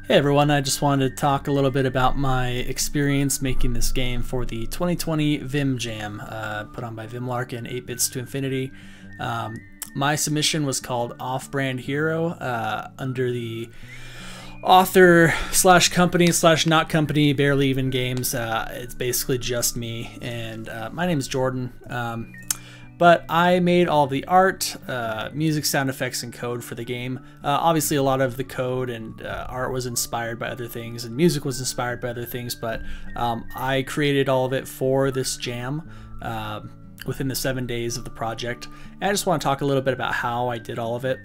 Hey everyone, I just wanted to talk a little bit about my experience making this game for the 2020 Vimjam, put on by Vimlark and 8 Bits to Infinity. My submission was called Off-Brand Hero under the author slash company slash not company Barely Even Games. It's basically just me, and my name is Jordan. But I made all the art, music, sound effects, and code for the game. Obviously, a lot of the code and art was inspired by other things, and music was inspired by other things, but I created all of it for this jam within the 7 days of the project. And I just want to talk a little bit about how I did all of it.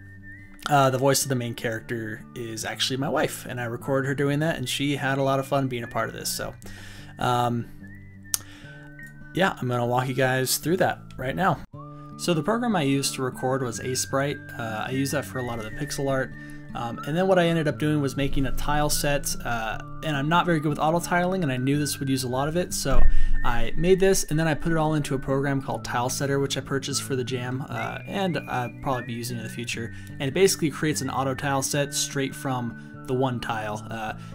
The voice of the main character is actually my wife, and I recorded her doing that, and she had a lot of fun being a part of this. So, yeah, I'm going to walk you guys through that right now. So the program I used to record was Sprite. I used that for a lot of the pixel art. And then what I ended up doing was making a tile set, and I'm not very good with auto tiling, and I knew this would use a lot of it, so I made this, and then I put it all into a program called Tilesetter, which I purchased for the jam, and I'll probably be using in the future. And it basically creates an auto tile set straight from the one tile,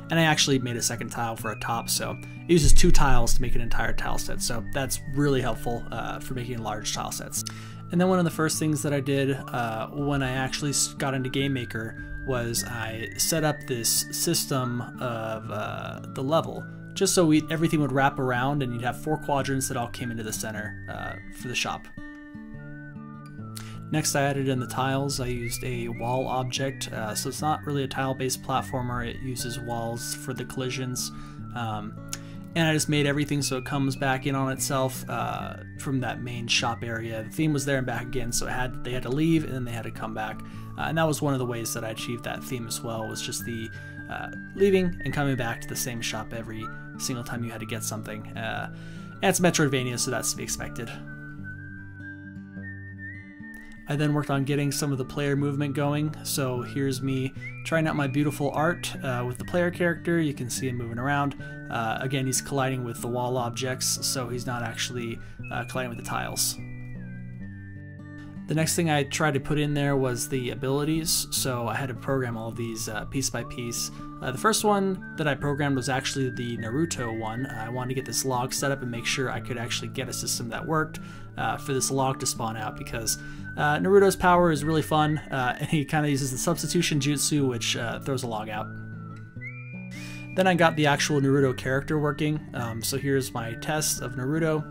and I actually made a second tile for a top, so it uses 2 tiles to make an entire tile set, so that's really helpful for making large tile sets. And then one of the first things that I did when I actually got into Game Maker was I set up this system of the level, just so everything would wrap around and you'd have 4 quadrants that all came into the center for the shop. Next, I added in the tiles. I used a wall object, so it's not really a tile-based platformer. It uses walls for the collisions. And I just made everything so it comes back in on itself from that main shop area. The theme was there and back again, so they had to leave and then they had to come back. And that was one of the ways that I achieved that theme as well, was just the leaving and coming back to the same shop every single time you had to get something. And it's Metroidvania, so that's to be expected. I then worked on getting some of the player movement going, so here's me trying out my beautiful art with the player character. You can see him moving around. Again, he's colliding with the wall objects, so he's not actually colliding with the tiles. The next thing I tried to put in there was the abilities, so I had to program all of these piece by piece. The first one that I programmed was actually the Naruto one. I wanted to get this log set up and make sure I could actually get a system that worked for this log to spawn out, because Naruto's power is really fun, and he kind of uses the substitution jutsu, which throws a log out. Then I got the actual Naruto character working, so here's my test of Naruto.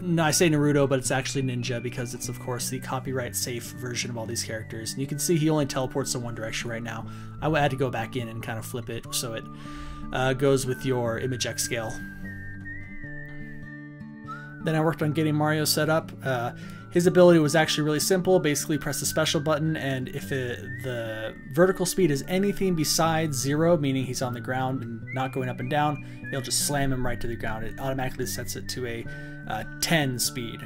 No, I say Naruto, but it's actually Ninja, because it's, of course, the copyright-safe version of all these characters. And you can see he only teleports in one direction right now. I had to go back in and kind of flip it so it goes with your image X scale. Then I worked on getting Mario set up. His ability was actually really simple. Basically, press the special button, and if the vertical speed is anything besides 0, meaning he's on the ground and not going up and down, it'll just slam him right to the ground. It automatically sets it to a 10 speed.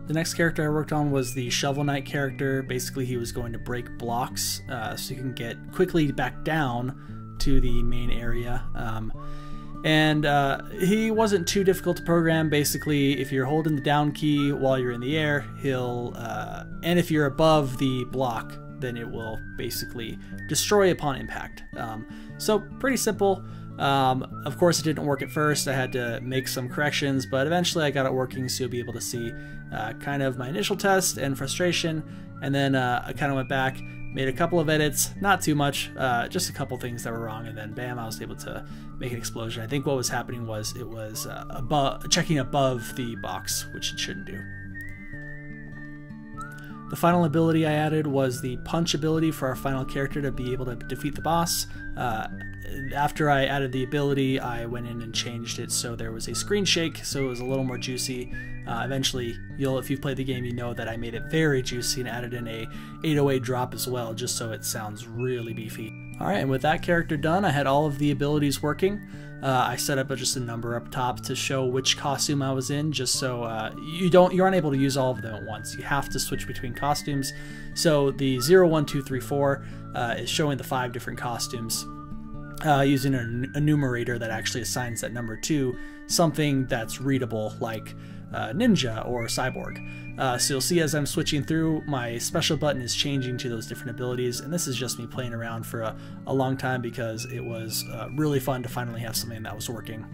The next character I worked on was the Shovel Knight character. Basically, he was going to break blocks so you can get quickly back down to the main area. And he wasn't too difficult to program. Basically, if you're holding the down key while you're in the air, he'll and if you're above the block, then it will basically destroy upon impact. So pretty simple. Of course, it didn't work at first. I had to make some corrections, but eventually I got it working, so you'll be able to see kind of my initial test and frustration. And then I kind of went back, made a couple of edits, not too much, just a couple things that were wrong, and then bam, I was able to make an explosion. I think what was happening was it was checking above the box, which it shouldn't do. The final ability I added was the punch ability for our final character to be able to defeat the boss. After I added the ability, I went in and changed it so there was a screen shake, so it was a little more juicy. Eventually, if you've played the game, you know that I made it very juicy and added in a 808 drop as well, just so it sounds really beefy. Alright, and with that character done, I had all of the abilities working. I set up just a number up top to show which costume I was in, just so you aren't able to use all of them at once. You have to switch between costumes. So the 0, 1, 2, 3, 4 is showing the 5 different costumes. Using a numerator that actually assigns that number to something that's readable, like ninja or cyborg. So you'll see as I'm switching through, my special button is changing to those different abilities, and this is just me playing around for a long time because it was really fun to finally have something that was working.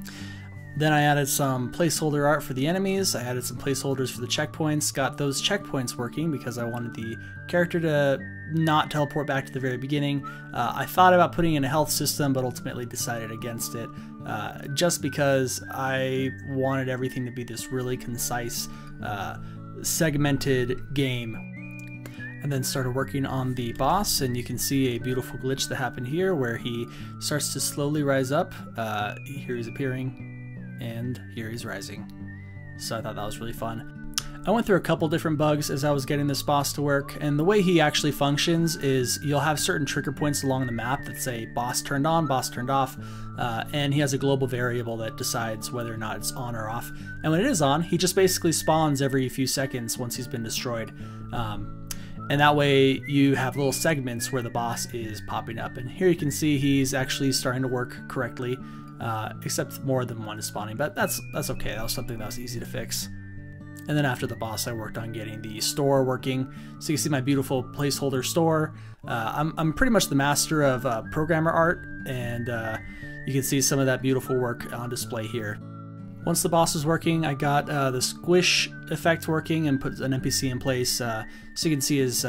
Then I added some placeholder art for the enemies, I added some placeholders for the checkpoints, got those checkpoints working because I wanted the character to not teleport back to the very beginning. I thought about putting in a health system, but ultimately decided against it, just because I wanted everything to be this really concise, segmented game. And then started working on the boss, and you can see a beautiful glitch that happened here where he starts to slowly rise up. Here he's appearing, and here he's rising. So I thought that was really fun. I went through a couple different bugs as I was getting this boss to work, and the way he actually functions is you'll have certain trigger points along the map that say boss turned on, boss turned off, and he has a global variable that decides whether or not it's on or off. And when it is on, he just basically spawns every few seconds once he's been destroyed. And that way you have little segments where the boss is popping up. And here you can see he's actually starting to work correctly, except more than one is spawning, but that's okay. That was something that was easy to fix. And then after the boss, I worked on getting the store working. So you can see my beautiful placeholder store. I'm pretty much the master of programmer art, and you can see some of that beautiful work on display here. Once the boss was working, I got the Squish effect working and put an NPC in place. So you can see his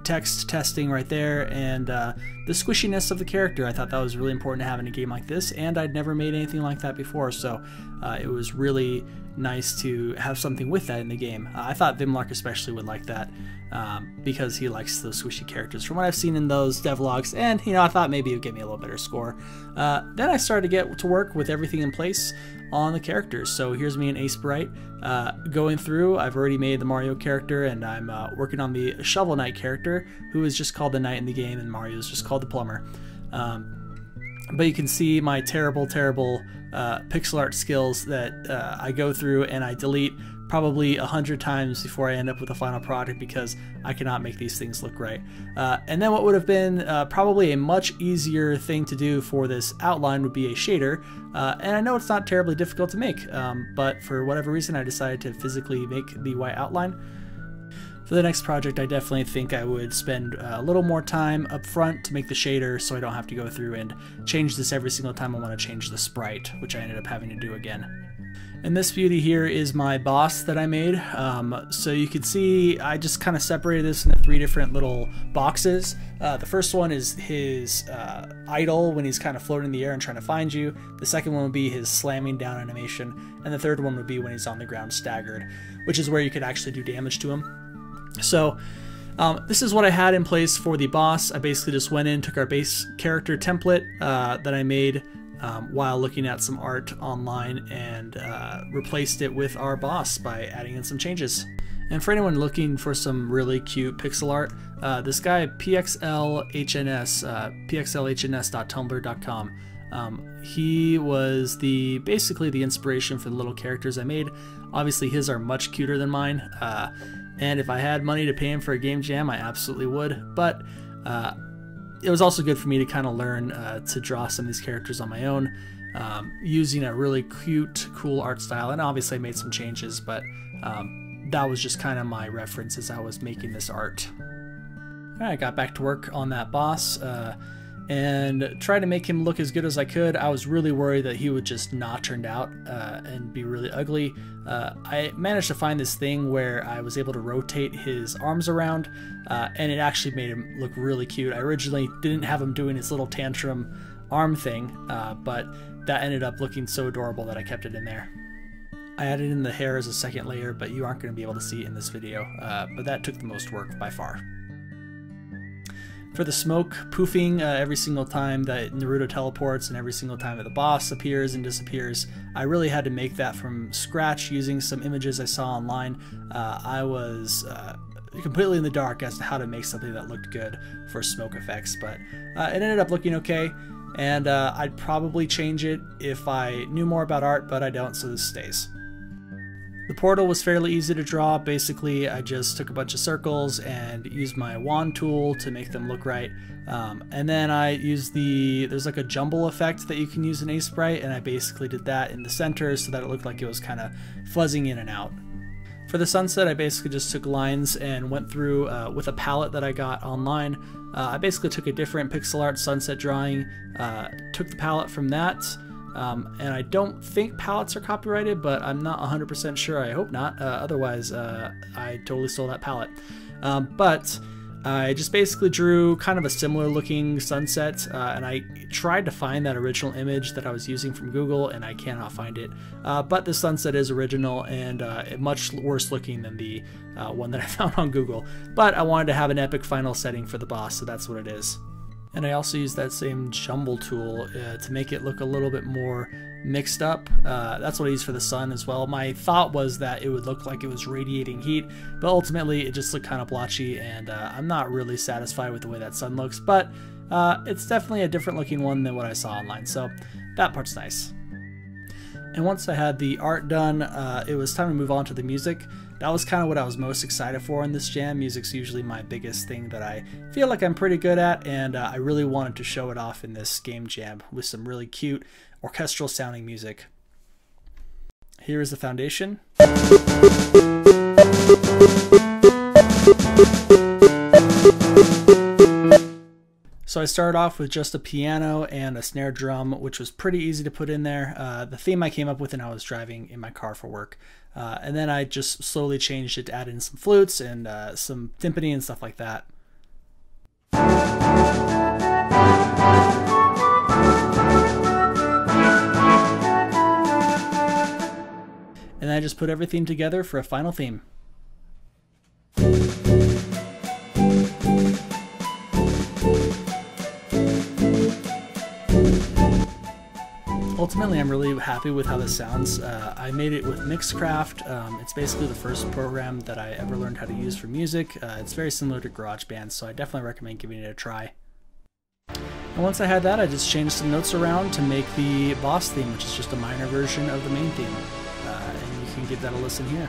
text testing right there, and the squishiness of the character. I thought that was really important to have in a game like this, and I'd never made anything like that before, so it was really nice to have something with that in the game. I thought Vimlark especially would like that, because he likes those squishy characters from what I've seen in those devlogs, and I thought maybe it would give me a little better score. Then I started to get to work with everything in place on the characters. So here's me and Ace Bright going through. I've already made the Mario character, and I'm working on the Shovel Knight character, who is just called the Knight in the game, and Mario is just called the Plumber. But you can see my terrible pixel art skills that I go through and I delete probably 100 times before I end up with a final product because I cannot make these things look right. And then what would have been probably a much easier thing to do for this outline would be a shader. And I know it's not terribly difficult to make, but for whatever reason I decided to physically make the white outline. For the next project, I definitely think I would spend a little more time up front to make the shader so I don't have to go through and change this every single time I want to change the sprite, which I ended up having to do again. And this beauty here is my boss that I made. So you can see I just kind of separated this into 3 different little boxes. The first one is his idle when he's kind of floating in the air and trying to find you. The second one would be his slamming down animation. And the third one would be when he's on the ground staggered, which is where you could actually do damage to him. So this is what I had in place for the boss. I basically just went in, took our base character template that I made while looking at some art online, and replaced it with our boss by adding in some changes. And for anyone looking for some really cute pixel art, this guy PXLHNS, pxlhns.tumblr.com, he was basically the inspiration for the little characters I made. Obviously his are much cuter than mine, and if I had money to pay him for a game jam, I absolutely would, but it was also good for me to kind of learn to draw some of these characters on my own, using a really cute, cool art style. And obviously I made some changes, but that was just kind of my reference as I was making this art. I got back to work on that boss and tried to make him look as good as I could. I was really worried that he would just not turn out and be really ugly. I managed to find this thing where I was able to rotate his arms around, and it actually made him look really cute. I originally didn't have him doing his little tantrum arm thing, but that ended up looking so adorable that I kept it in there. I added in the hair as a second layer, but you aren't going to be able to see it in this video, but that took the most work by far. For the smoke poofing, every single time that Naruto teleports and every single time that the boss appears and disappears, I really had to make that from scratch using some images I saw online. I was completely in the dark as to how to make something that looked good for smoke effects, but it ended up looking okay, and I'd probably change it if I knew more about art, but I don't, so this stays. The portal was fairly easy to draw. Basically, I just took a bunch of circles and used my wand tool to make them look right. And then I used there's like a jumble effect that you can use in Ace Sprite, and I basically did that in the center so that it looked like it was kind of fuzzing in and out. For the sunset, I basically just took lines and went through with a palette that I got online. I basically took a different pixel art sunset drawing, took the palette from that, and I don't think palettes are copyrighted, but I'm not 100% sure. I hope not. Otherwise, I totally stole that palette. But I just basically drew kind of a similar looking sunset, and I tried to find that original image that I was using from Google, and I cannot find it. But the sunset is original and much worse looking than the one that I found on Google. But I wanted to have an epic final setting for the boss, so that's what it is. And I also used that same jumble tool to make it look a little bit more mixed up. That's what I used for the sun as well. My thought was that it would look like it was radiating heat, but ultimately it just looked kind of blotchy, and I'm not really satisfied with the way that sun looks, but it's definitely a different looking one than what I saw online, so that part's nice. And once I had the art done, it was time to move on to the music. That was kind of what I was most excited for in this jam. Music's usually my biggest thing that I feel like I'm pretty good at, and I really wanted to show it off in this game jam with some really cute orchestral sounding music. Here is the foundation. So I started off with just a piano and a snare drum, which was pretty easy to put in there. The theme I came up with when I was driving in my car for work. And then I just slowly changed it to add in some flutes and some timpani and stuff like that. And then I just put everything together for a final theme. Ultimately, I'm really happy with how this sounds. I made it with Mixcraft. It's basically the first program that I ever learned how to use for music. It's very similar to GarageBand, so I definitely recommend giving it a try. And once I had that, I just changed some notes around to make the boss theme, which is just a minor version of the main theme. And you can give that a listen here.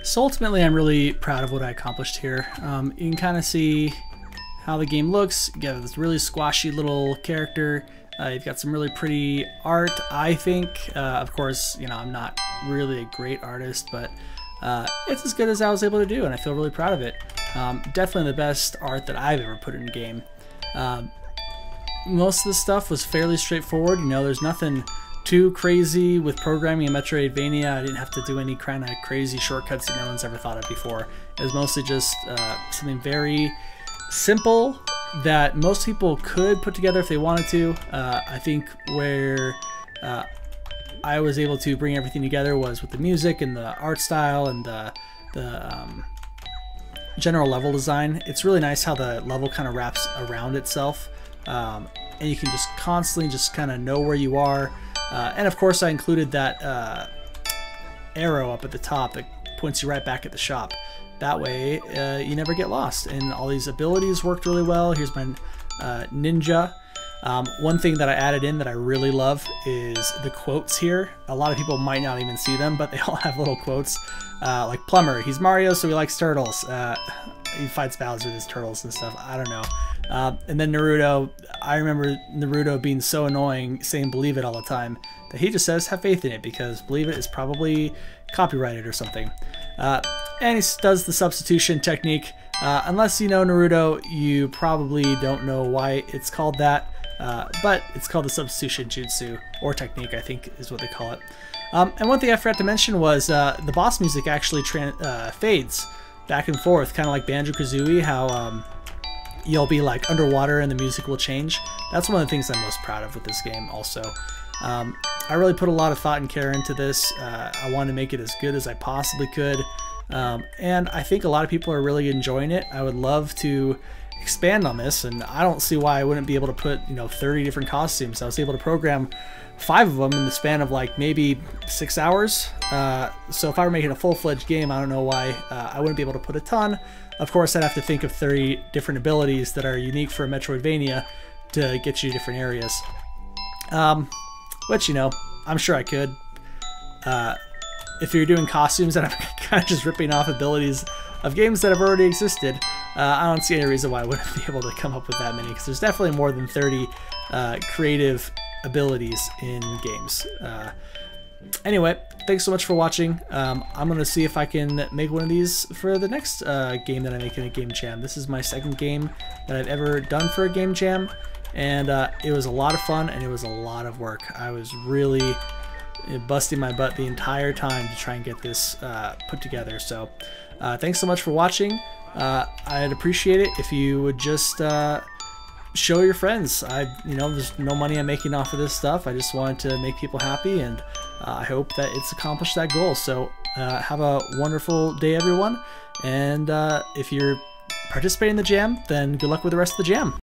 So ultimately, I'm really proud of what I accomplished here. You can kind of see how the game looks. You got this really squashy little character. You've got some really pretty art, I think. Of course, you know, I'm not really a great artist, but it's as good as I was able to do, and I feel really proud of it. Definitely the best art that I've ever put in a game. Most of the stuff was fairly straightforward. You know, there's nothing too crazy with programming in Metroidvania. I didn't have to do any kind of crazy shortcuts that no one's ever thought of before. It was mostly just something very simple that most people could put together if they wanted to. I think where I was able to bring everything together was with the music and the art style and the general level design. It's really nice how the level kind of wraps around itself, and you can just constantly just kind of know where you are. And of course I included that arrow up at the top that points you right back at the shop. That way you never get lost, and all these abilities worked really well. Here's my ninja. One thing that I added in that I really love is the quotes here. A lot of people might not even see them, but they all have little quotes. Like Plumber, he's Mario, so he likes turtles. He fights Bowser with his turtles and stuff. I don't know. And then Naruto, I remember Naruto being so annoying saying believe it all the time that he just says have faith in it, because believe it is probably copyrighted or something. And he does the substitution technique. Unless you know Naruto, you probably don't know why it's called that, but it's called the substitution jutsu, or technique, I think is what they call it. And one thing I forgot to mention was the boss music actually fades back and forth, kind of like Banjo-Kazooie, how you'll be like underwater and the music will change. That's one of the things I'm most proud of with this game also. I really put a lot of thought and care into this. I wanted to make it as good as I possibly could. And I think a lot of people are really enjoying it. I would love to expand on this, and I don't see why I wouldn't be able to put, you know, 30 different costumes. I was able to program 5 of them in the span of like maybe 6 hours. So if I were making a full-fledged game, I don't know why I wouldn't be able to put a ton. Of course, I'd have to think of 30 different abilities that are unique for a Metroidvania to get you to different areas. Which, you know, I'm sure I could. If you're doing costumes, then I'm kind of just ripping off abilities of games that have already existed. I don't see any reason why I wouldn't be able to come up with that many, because there's definitely more than 30 creative abilities in games. Anyway, thanks so much for watching. I'm going to see if I can make one of these for the next game that I make in a game jam. This is my second game that I've ever done for a game jam, and it was a lot of fun and it was a lot of work. I was really busting my butt the entire time to try and get this put together. So thanks so much for watching. I'd appreciate it if you would just show your friends. There's no money I'm making off of this stuff. I just wanted to make people happy, and I hope that it's accomplished that goal. So have a wonderful day, everyone. And if you're participating in the jam, then good luck with the rest of the jam.